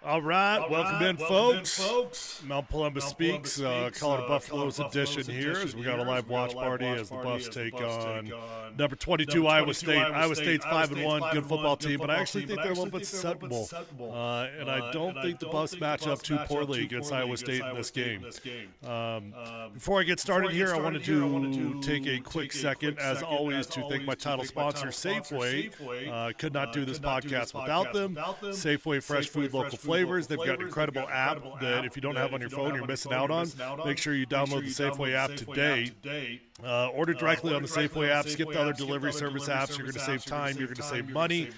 All right, welcome in, folks. Mount Polumbus Speaks, Colorado Buffaloes edition here as we got a live watch party as the Buffs take on number 22 Iowa State. Iowa State's 5-1, good football team, but I actually think they're a little bit susceptible, and I don't think the Buffs match up too poorly against Iowa State in this game. Before I get started here, I wanted to take a quick second, as always, to thank my title sponsor, Safeway. Could not do this podcast without them. Safeway, fresh food, local flavors. They've got an incredible app that if you don't have on your phone, you're missing out on. Make sure you download the Safeway app today. Order directly on the Safeway app. Skip the other delivery service apps. You're going to save time. You're going to save money.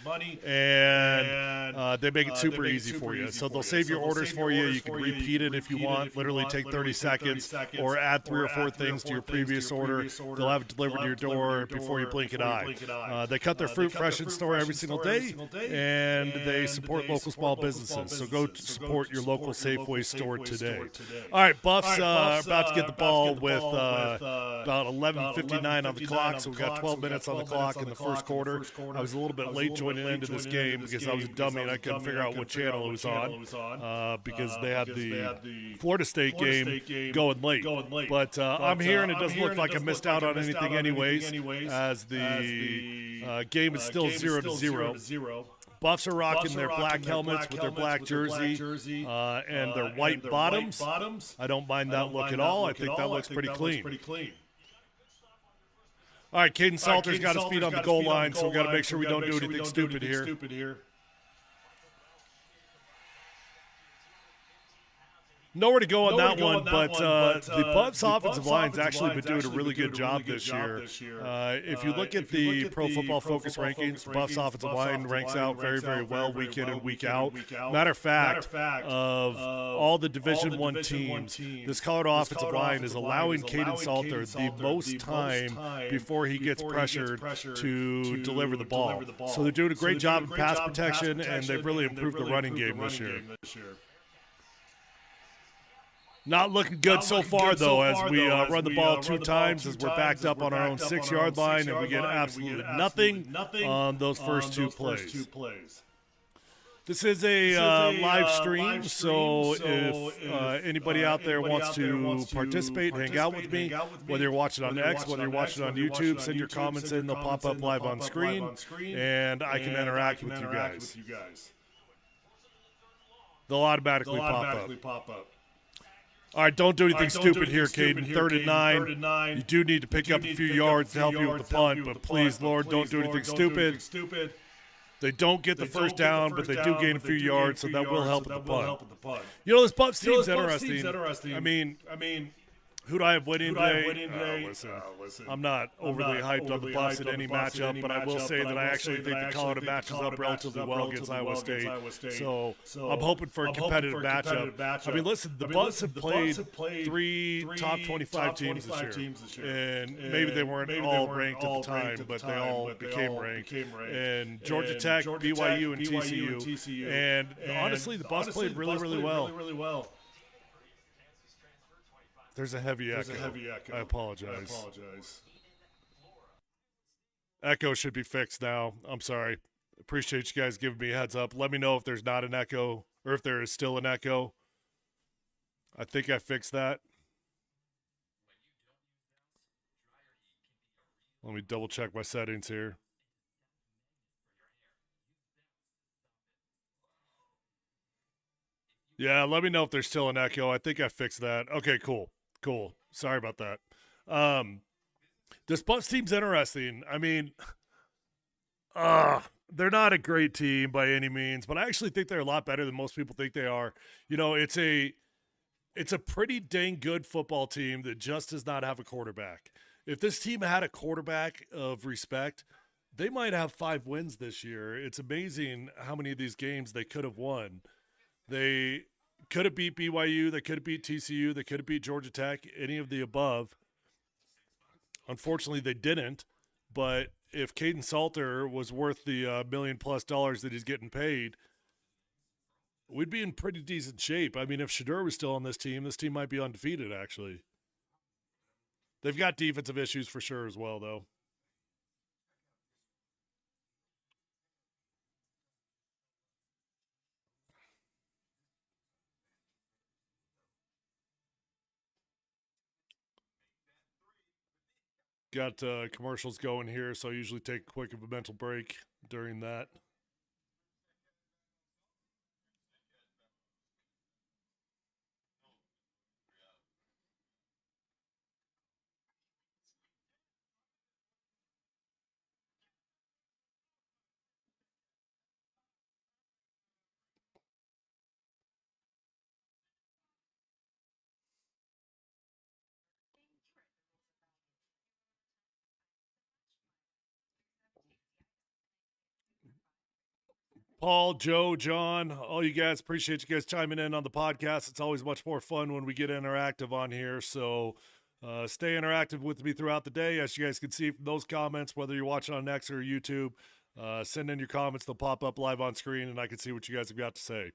And they make it super easy for you. So they'll save your orders for you. You can repeat it if you want. Literally take 30 seconds or add 3 or 4 things to your previous order. They'll have it delivered to your door before you blink an eye. They cut their fruit fresh in store every single day, and they support local small businesses. So go support your local Safeway store today. All right, Buffs about to get the ball with about 11:59 on the clock, so we got 12 minutes on the clock in the first quarter. I was a little bit late joining into this game because I was a dummy and I couldn't figure out what channel it was on because they had the Florida State game going late. But I'm here, and it doesn't look like I missed out on anything anyways, as the game is still 0-0. Buffs are rocking their black helmets with their black jersey and their white bottoms. I don't mind that look at all. I think that looks pretty clean. All right, Payton Salter's got his feet on the goal line, so we've got to make sure we don't do anything stupid here. Nowhere to go on that one, but the Buffs offensive line's actually been doing a really good job this year. If you look at the Pro Football Focus rankings, the Buffs offensive line ranks out very, very well week in and week out. Matter of fact, of all the Division I teams, this Colorado offensive line is allowing Payton Salter the most time before he gets pressured to deliver the ball. So they're doing a great job in pass protection, and they've really improved the running game this year. Not looking good so far, though, as we run the ball 2 times as we're backed up on our own 6-yard line, and we get absolutely nothing on those first 2 plays. This is a live stream, so if anybody out there wants to participate, hang out with me, whether you're watching on X, whether you're watching on YouTube, send your comments in. They'll pop up live on screen, and I can interact with you guys. They'll automatically pop up. All right, don't do anything stupid here, Payton. 3rd and 9. You do need to pick up a few yards to help you with the punt, but please, Lord, don't do anything stupid. They don't get the first down, but they do gain a few yards, so that will help with the punt. You know, this Buffs team's interesting. I mean, who do I have winning today? Listen, I'm not overly hyped on the Buffs in any matchup, but I will say that I actually think the Colorado matches up relatively well against Iowa State. So I'm hoping for a competitive matchup. I mean, listen, the Buffs have played 3 top 25 teams this year. And maybe they weren't all ranked at the time, but they all became ranked. And Georgia Tech, BYU, and TCU. And honestly, the Buffs played really, really well. There's a heavy echo. I apologize. Echo should be fixed now. I'm sorry. Appreciate you guys giving me a heads up. Let me know if there's not an echo or if there is still an echo. I think I fixed that. Let me double check my settings here. Yeah, let me know if there's still an echo. I think I fixed that. Okay, cool. Sorry about that. This Buffs team's interesting. I mean, they're not a great team by any means, but I actually think they're a lot better than most people think they are. You know, it's a pretty dang good football team that just does not have a quarterback. If this team had a quarterback of respect, they might have 5 wins this year. It's amazing how many of these games they could have won. They could have beat BYU. They could have beat TCU. They could have beat Georgia Tech, any of the above. Unfortunately, they didn't. But if Payton Salter was worth the $1 million+ that he's getting paid, we'd be in pretty decent shape. I mean, if Shedeur was still on this team might be undefeated, actually. They've got defensive issues for sure as well, though. Got commercials going here, so I usually take a quick of a mental break during that. Paul, Joe, John, all you guys, appreciate you guys chiming in on the podcast. It's always much more fun when we get interactive on here. So stay interactive with me throughout the day. As you guys can see from those comments, whether you're watching on X or YouTube, send in your comments. They'll pop up live on screen, and I can see what you guys have got to say.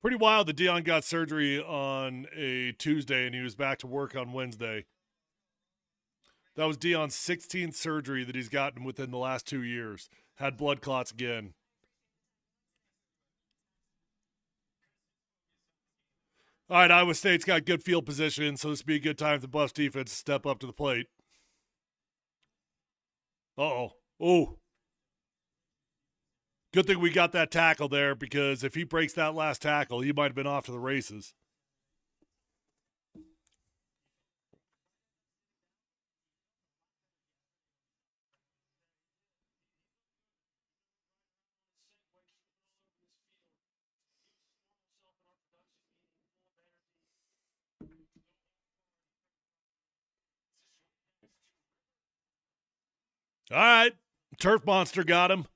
Pretty wild that Dion got surgery on a Tuesday and he was back to work on Wednesday. That was Dion's 16th surgery that he's gotten within the last 2 years. Had blood clots again. All right, Iowa State's got good field position, so this would be a good time for the Buffs defense to step up to the plate. Uh-oh. Oh. Good thing we got that tackle there, because if he breaks that last tackle, he might have been off to the races. All right. Turf Monster got him.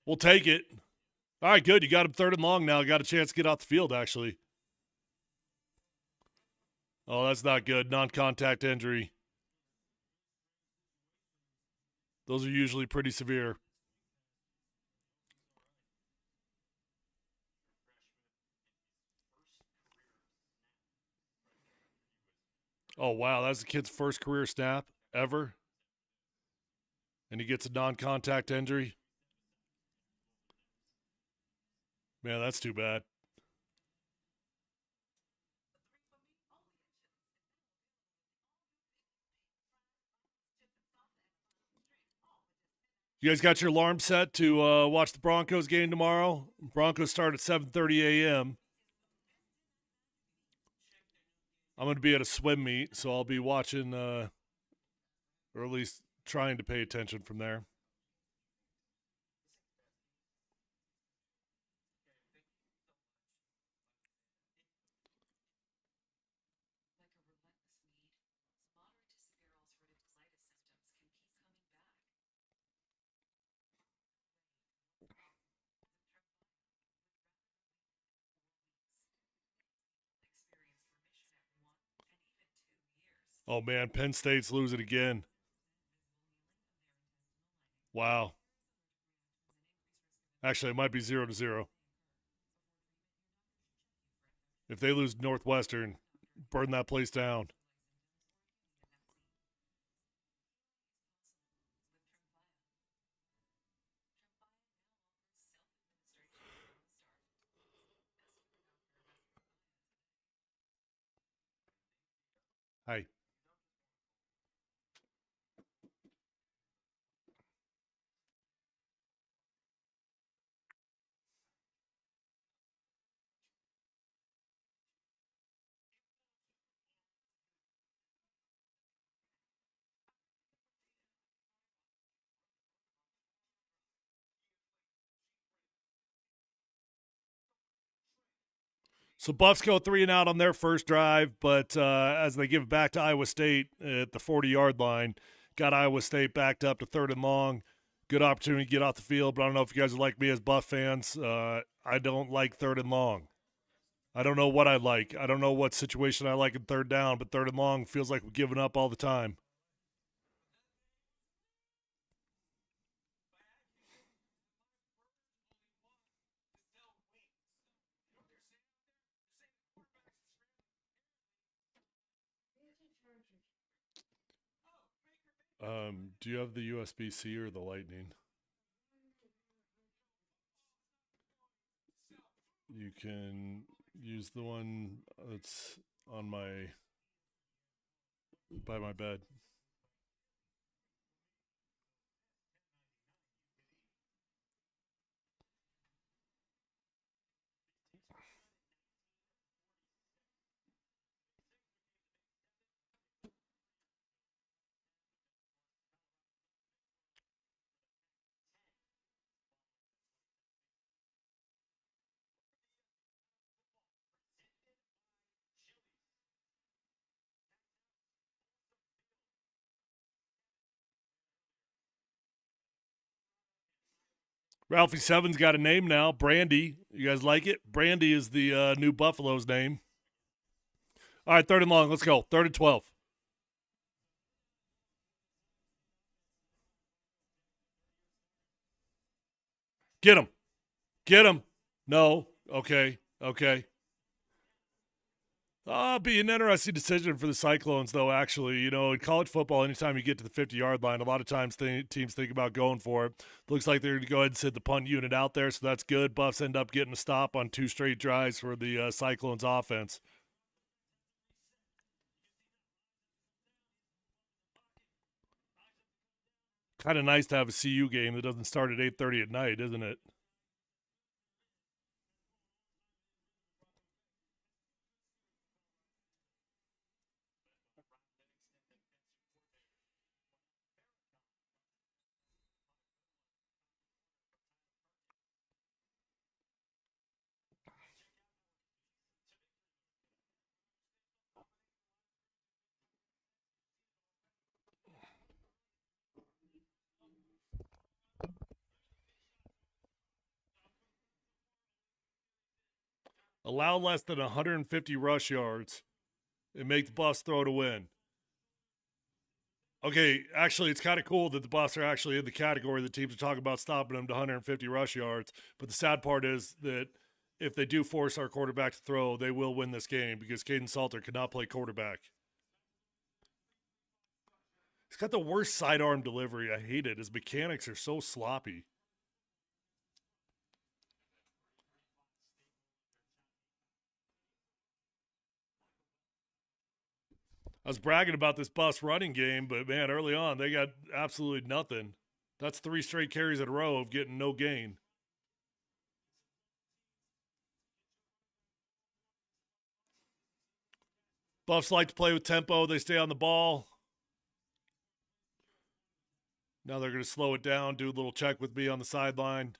We'll take it. All right, good. You got him third and long now. Got a chance to get off the field, actually. Oh, that's not good. Non-contact injury. Those are usually pretty severe. Oh, wow. That's the kid's first career snap ever. And he gets a non-contact injury. Man, that's too bad. You guys got your alarm set to watch the Broncos game tomorrow? Broncos start at 7:30 a.m. I'm going to be at a swim meet, so I'll be watching, or at least trying to pay attention from there. Oh, man, Penn State's losing again. Wow. Actually, it might be 0-0. If they lose Northwestern, burn that place down. Hi. So Buffs go 3-and-out on their first drive, but as they give it back to Iowa State at the 40-yard line, got Iowa State backed up to 3rd and long. Good opportunity to get off the field, but I don't know if you guys are like me as Buff fans. I don't like 3rd and long. I don't know what I like. I don't know what situation I like in 3rd down, but 3rd and long feels like we're giving up all the time. Do you have the USB-C or the Lightning? You can use the one that's on by my bed. Ralphie Seven's got a name now, Brandy. You guys like it? Brandy is the new Buffalo's name. All right, 3rd and long. Let's go. 3rd and 12. Get him. Get him. No. Okay. Okay. Be an interesting decision for the Cyclones, though, actually. You know, in college football, anytime you get to the 50-yard line, a lot of times teams think about going for it. Looks like they're going to go ahead and sit the punt unit out there, so that's good. Buffs end up getting a stop on 2 straight drives for the Cyclones offense. Kind of nice to have a CU game that doesn't start at 8:30 at night, isn't it? Allow less than 150 rush yards and make the Buffs throw to win. Okay, actually, it's kind of cool that the Buffs are actually in the category that teams are talking about stopping them to 150 rush yards. But the sad part is that if they do force our quarterback to throw, they will win this game because Caden Salter cannot play quarterback. He's got the worst sidearm delivery. I hate it. His mechanics are so sloppy. I was bragging about this Buffs running game, but man, early on, they got absolutely nothing. That's 3 straight carries in a row of getting no gain. Buffs like to play with tempo. They stay on the ball. Now they're going to slow it down, do a little check with me on the sideline.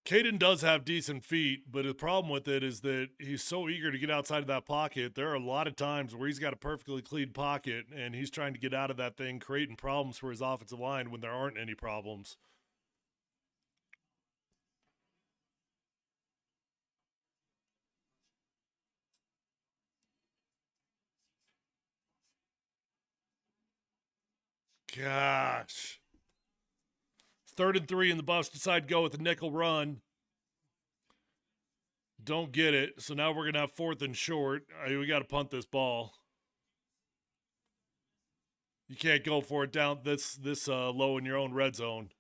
Caden does have decent feet, but the problem with it is that he's so eager to get outside of that pocket. There are a lot of times where he's got a perfectly clean pocket and he's trying to get out of that thing, creating problems for his offensive line when there aren't any problems. Gosh. 3rd and 3, and the Buffs decide to go with the nickel run. Don't get it. So now we're going to have 4th and short. We got to punt this ball. You can't go for it down this low in your own red zone.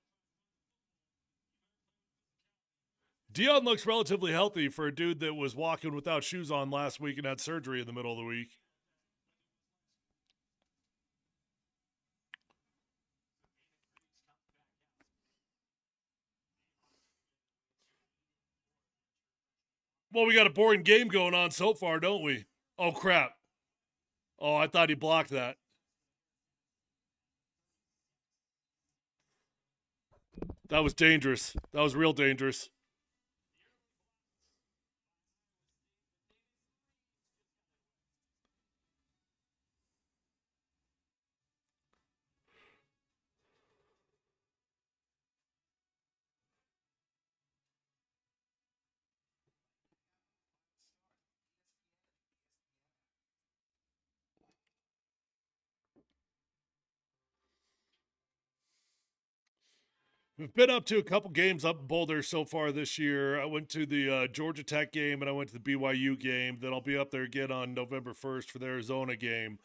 Dion looks relatively healthy for a dude that was walking without shoes on last week and had surgery in the middle of the week. Well, we got a boring game going on so far, don't we? Oh, crap. Oh, I thought he blocked that. That was dangerous. That was real dangerous. We've been up to a couple games up in Boulder so far this year. I went to the Georgia Tech game and I went to the BYU game. Then I'll be up there again on November 1st for the Arizona game.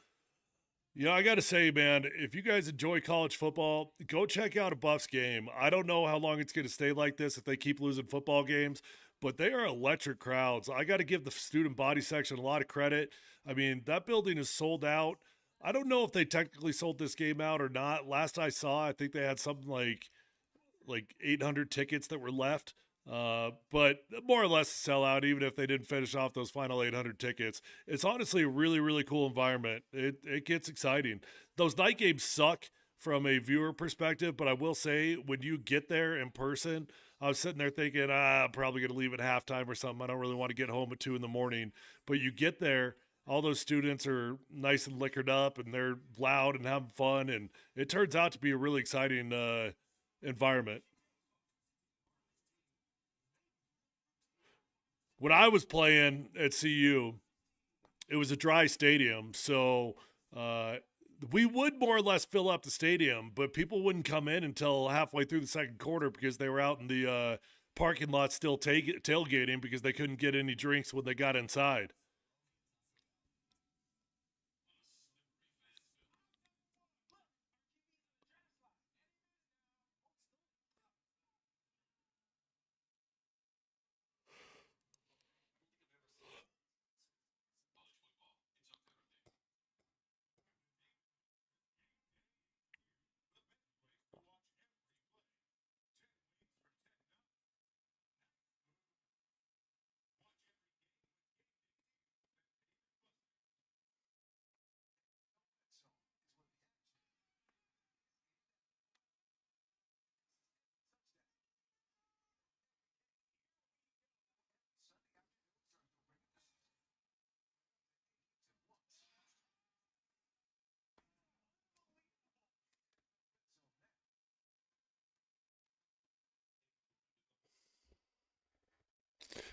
You know, I got to say, man, if you guys enjoy college football, go check out a Buffs game. I don't know how long it's going to stay like this if they keep losing football games, but they are electric crowds. I got to give the student body section a lot of credit. I mean, that building is sold out. I don't know if they technically sold this game out or not. Last I saw, I think they had something like 800 tickets that were left. But more or less a sellout, even if they didn't finish off those final 800 tickets. It's honestly a really, really cool environment. It gets exciting. Those night games suck from a viewer perspective, but I will say when you get there in person, I was sitting there thinking, I'm probably going to leave at halftime or something. I don't really want to get home at 2 a.m. But you get there, all those students are nice and liquored up and they're loud and having fun. And it turns out to be a really exciting environment. When I was playing at CU, it was a dry stadium, so uh, we would more or less fill up the stadium, but people wouldn't come in until halfway through the second quarter because they were out in the parking lot still tailgating because they couldn't get any drinks when they got inside.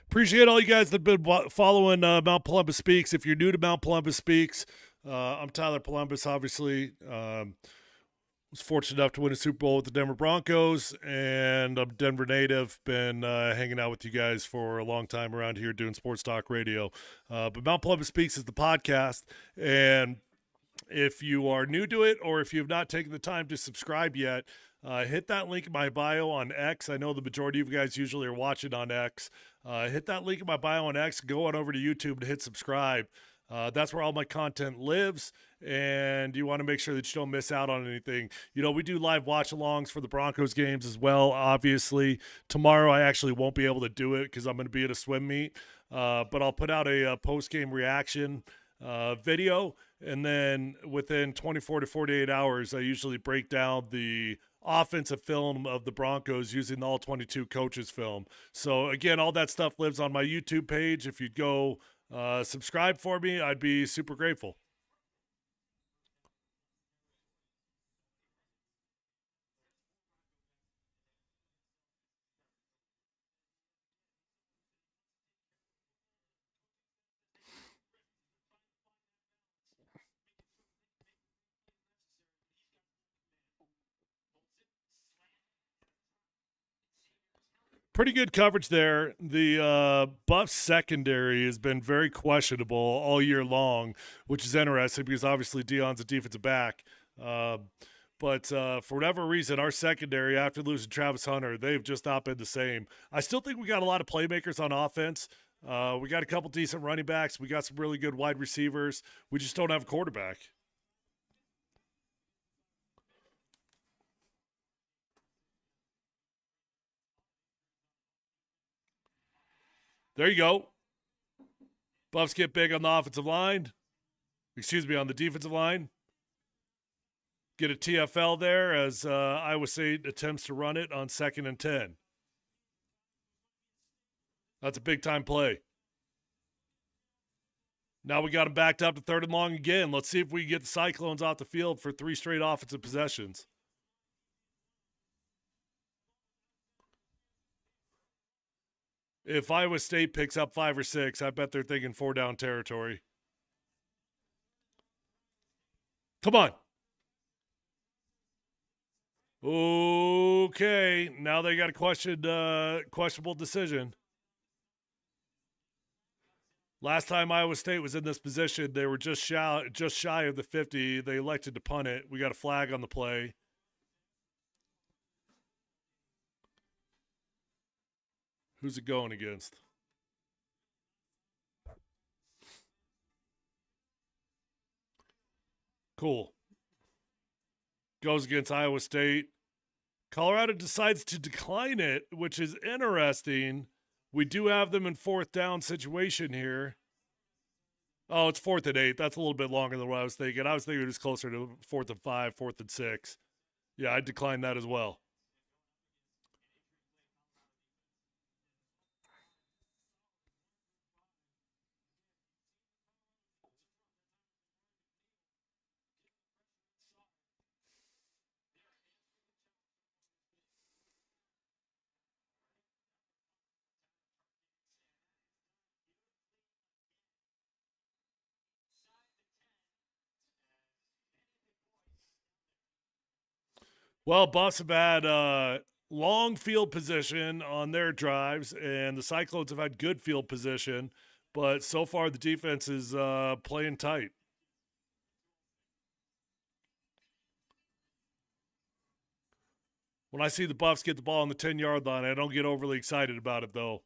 Appreciate all you guys that have been following Mount Polumbus Speaks. If you're new to Mount Polumbus Speaks, I'm Tyler Polumbus, obviously. Was fortunate enough to win a Super Bowl with the Denver Broncos, and I'm a Denver native. Been hanging out with you guys for a long time around here doing sports talk radio. But Mount Polumbus Speaks is the podcast, and if you are new to it or if you have not taken the time to subscribe yet, hit that link in my bio on X. I know the majority of you guys usually are watching on X. Hit that link in my bio on X. Go on over to YouTube and hit subscribe. That's where all my content lives, and you want to make sure that you don't miss out on anything. You know, we do live watch-alongs for the Broncos games as well, obviously. Tomorrow I actually won't be able to do it because I'm going to be at a swim meet, but I'll put out a post-game reaction video, and then within 24 to 48 hours, I usually break down the offensive film of the Broncos using the all 22 coaches film. So again, all that stuff lives on my YouTube page. If you'd go subscribe for me, I'd be super grateful. Pretty good coverage there. The Buffs secondary has been very questionable all year long, which is interesting because obviously Dion's a defensive back. Uh, but for whatever reason, our secondary, after losing Travis Hunter, they've just not been the same. I still think we got a lot of playmakers on offense. We got a couple decent running backs. We got some really good wide receivers. We just don't have a quarterback. There you go. Buffs get big on the offensive line. Excuse me, on the defensive line. Get a TFL there as Iowa State attempts to run it on 2nd and 10. That's a big-time play. Now we got them backed up to 3rd and long again. Let's see if we can get the Cyclones off the field for 3 straight offensive possessions. If Iowa State picks up 5 or 6, I bet they're thinking 4-down territory. Come on. Okay, now they got a questionable decision. Last time Iowa State was in this position, they were just shy of the 50. They elected to punt it. We got a flag on the play. Who's it going against? Cool. Goes against Iowa State. Colorado decides to decline it, which is interesting. We do have them in 4th down situation here. Oh, it's 4th and 8. That's a little bit longer than what I was thinking. I was thinking it was closer to 4th and 5, 4th and 6. Yeah, I declined that as well. Well, Buffs have had long field position on their drives, and the Cyclones have had good field position, but so far the defense is playing tight. When I see the Buffs get the ball on the 10-yard line, I don't get overly excited about it, though.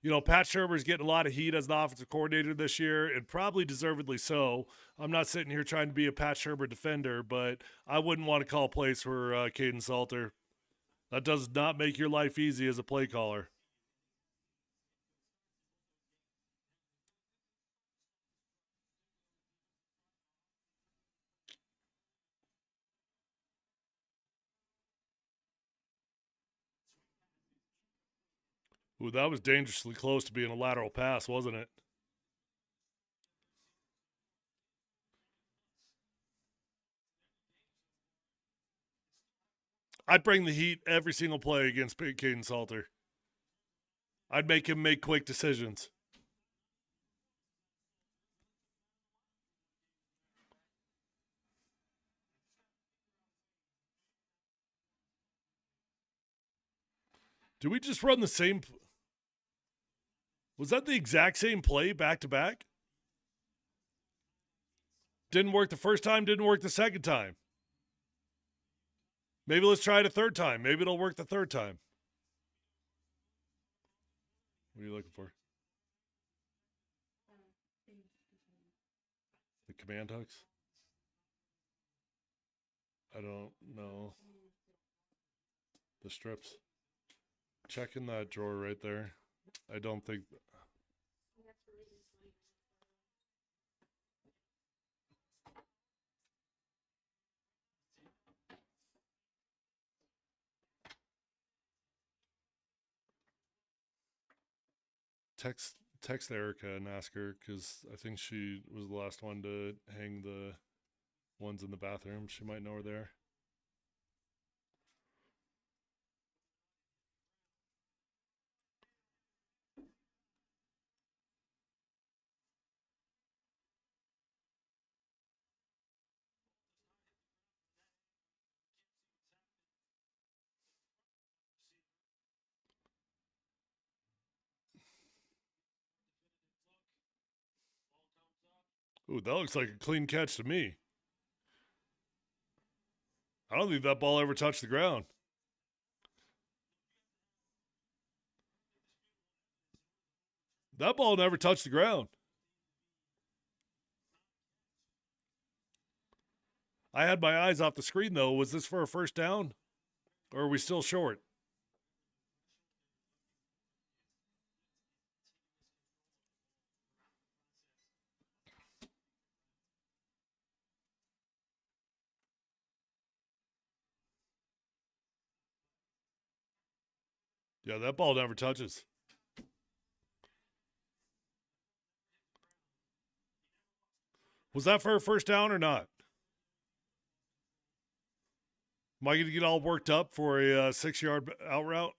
You know, Pat Shurmur's getting a lot of heat as the offensive coordinator this year, and probably deservedly so. I'm not sitting here trying to be a Pat Shurmur defender, but I wouldn't want to call plays for Caden Salter. That does not make your life easy as a play caller. Ooh, that was dangerously close to being a lateral pass, wasn't it? I'd bring the heat every single play against Caden Salter. I'd make him make quick decisions. Do we just run the same? Was that the exact same play back to back? Didn't work the first time, didn't work the second time. Maybe let's try it a third time. Maybe it'll work the third time. What are you looking for? The command hooks? I don't know. The strips. Check in that drawer right there. I don't think... Text Erica and ask her, because I think she was the last one to hang the ones in the bathroom. She might know her there. Ooh, that looks like a clean catch to me. I don't think that ball ever touched the ground. That ball never touched the ground. I had my eyes off the screen, though. Was this for a first down? Or are we still short? Yeah, that ball never touches. Was that for a first down or not? Am I going to get all worked up for a 6-yard out route?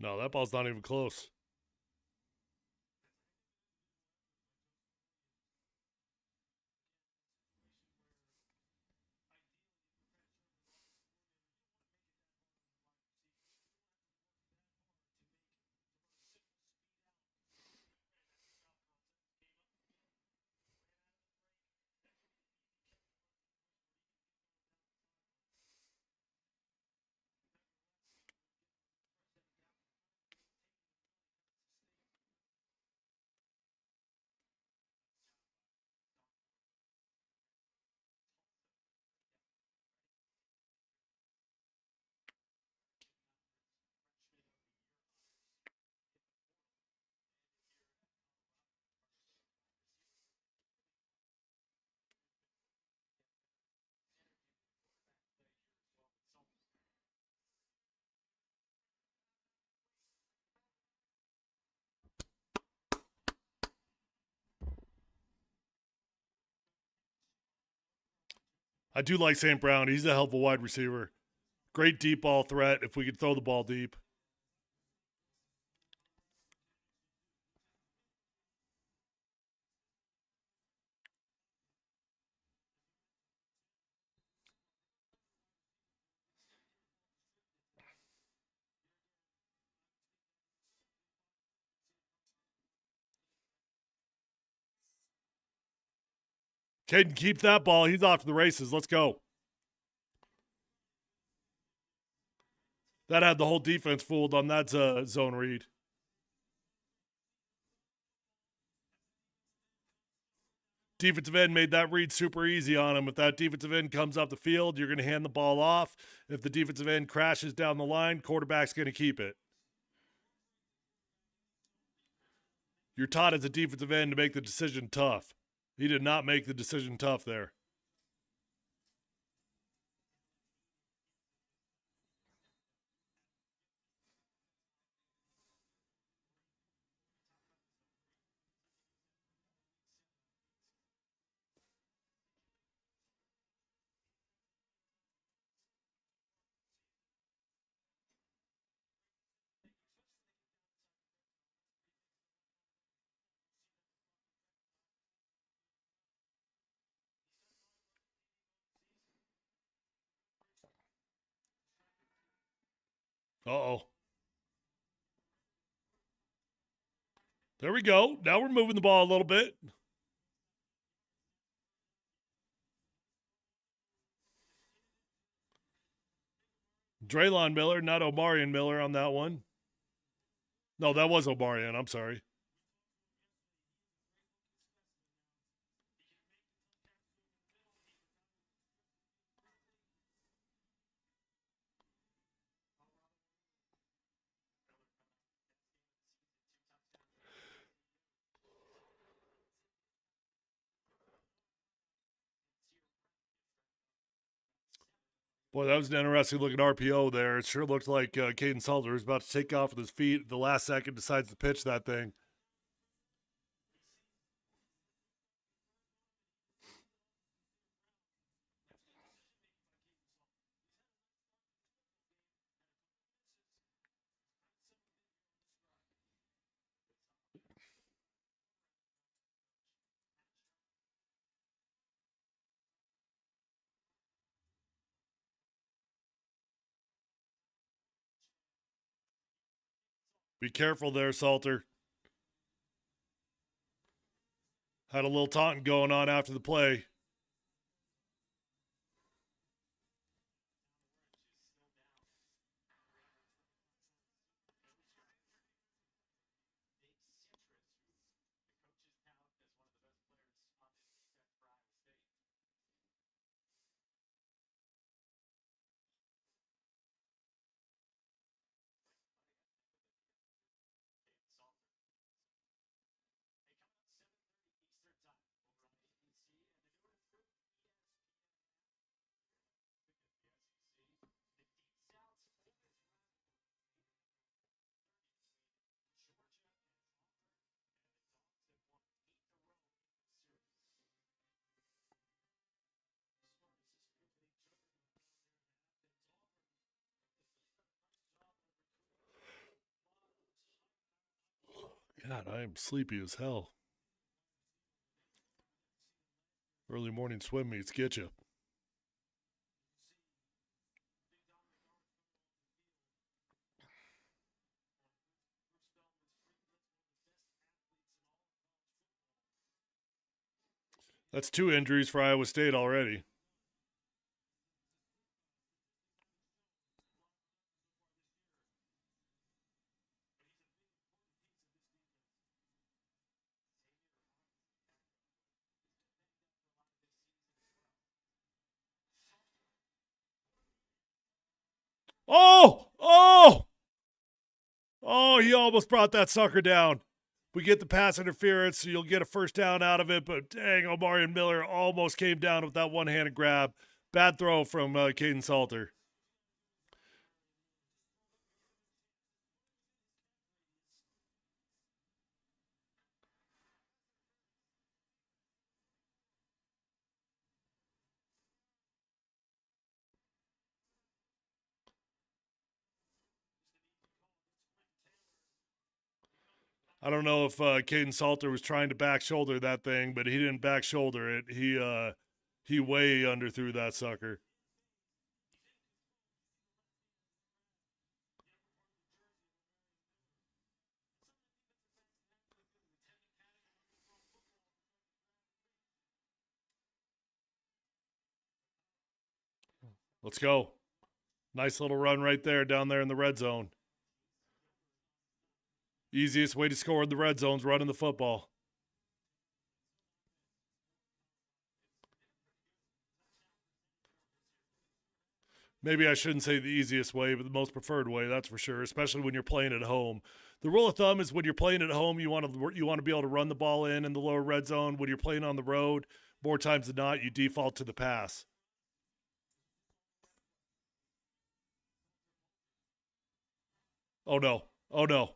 No, that ball's not even close. I do like St. Brown. He's a hell of a wide receiver. Great deep ball threat if we could throw the ball deep. Caden, keep that ball. He's off to the races. Let's go. That had the whole defense fooled on that zone read. Defensive end made that read super easy on him. If that defensive end comes up the field, you're going to hand the ball off. If the defensive end crashes down the line, quarterback's going to keep it. You're taught as a defensive end to make the decision tough. He did not make the decision tough there. Uh-oh. There we go. Now we're moving the ball a little bit. Draylon Miller, not Omarion Miller on that one. No, that was Omarion. I'm sorry. Boy, that was an interesting looking RPO there. It sure looked like Caden Salter was about to take off with his feet. At the last second, decides to pitch that thing. Be careful there, Salter. Had a little taunting going on after the play. God, I am sleepy as hell. Early morning swim meets get you. That's 2 injuries for Iowa State already. Oh! Oh! Oh, he almost brought that sucker down. We get the pass interference, so you'll get a first down out of it, but dang, Omarion Miller almost came down with that one-handed grab. Bad throw from Caden Salter. I don't know if Caden Salter was trying to back shoulder that thing, but he didn't back shoulder it. He way underthrew that sucker. Let's go. Nice little run right there down there in the red zone. Easiest way to score in the red zone is running the football. Maybe I shouldn't say the easiest way, but the most preferred way, that's for sure, especially when you're playing at home. The rule of thumb is when you're playing at home, you want to be able to run the ball in the lower red zone. When you're playing on the road, more times than not, you default to the pass. Oh, no. Oh, no.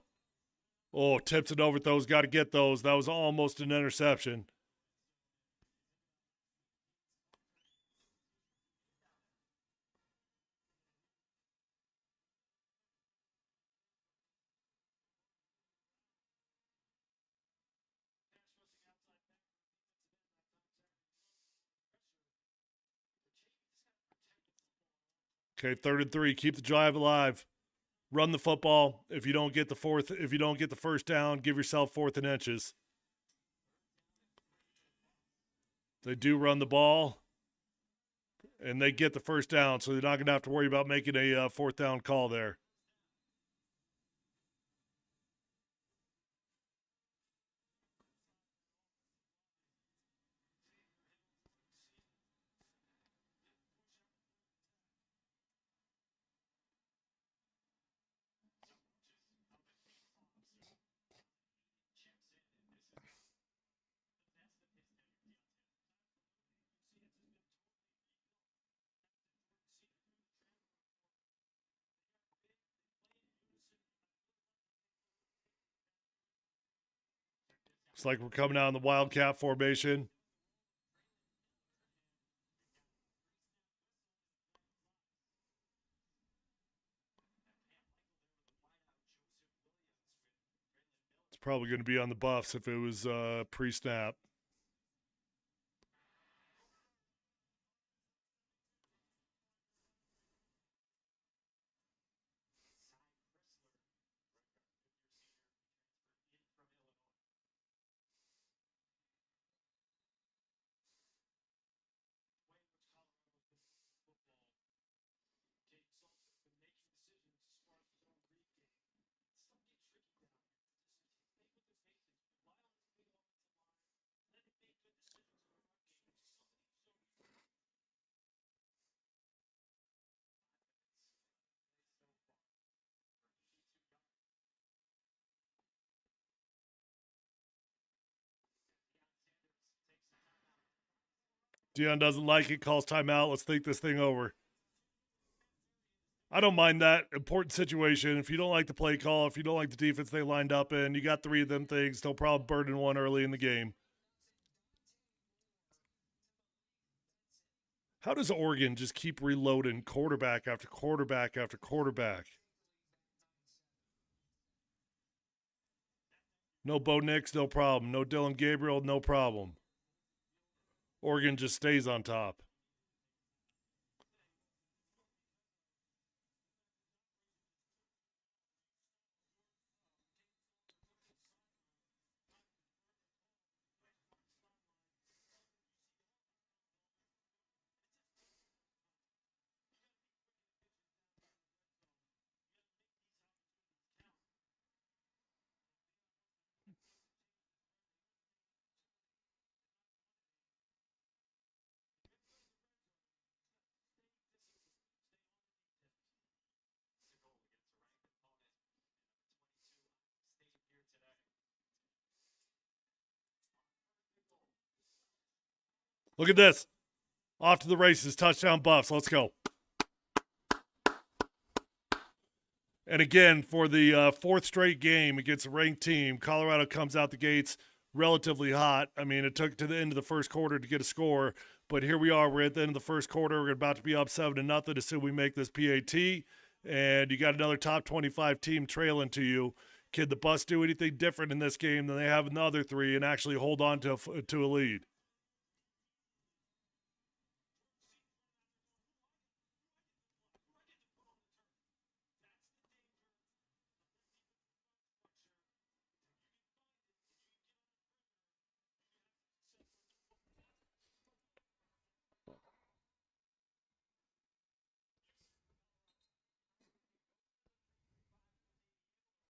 Oh, tips and overthrows, got to get those. That was almost an interception. Okay, 3rd and 3. Keep the drive alive. Run the football. If you don't get the first down, give yourself 4th and inches. They do run the ball, and they get the first down, so they're not going to have to worry about making a 4th down call there. It's like we're coming out in the Wildcat formation. It's probably going to be on the Buffs if it was pre-snap. Dion doesn't like it, calls timeout. Let's think this thing over. I don't mind that. Important situation. If you don't like the play call, if you don't like the defense they lined up in, you got 3 of them things. No problem burning one early in the game. How does Oregon just keep reloading quarterback after quarterback after quarterback? No Bo Nix, no problem. No Dylan Gabriel, no problem. Oregon just stays on top. Look at this. Off to the races. Touchdown Buffs. Let's go. And again, for the fourth straight game against a ranked team, Colorado comes out the gates relatively hot. I mean, it took to the end of the first quarter to get a score, but here we are. We're at the end of the first quarter. We're about to be up 7-0 as soon as we make this PAT, and you got another top 25 team trailing to you. Can the Buffs do anything different in this game than they have in the other three and actually hold on to a lead?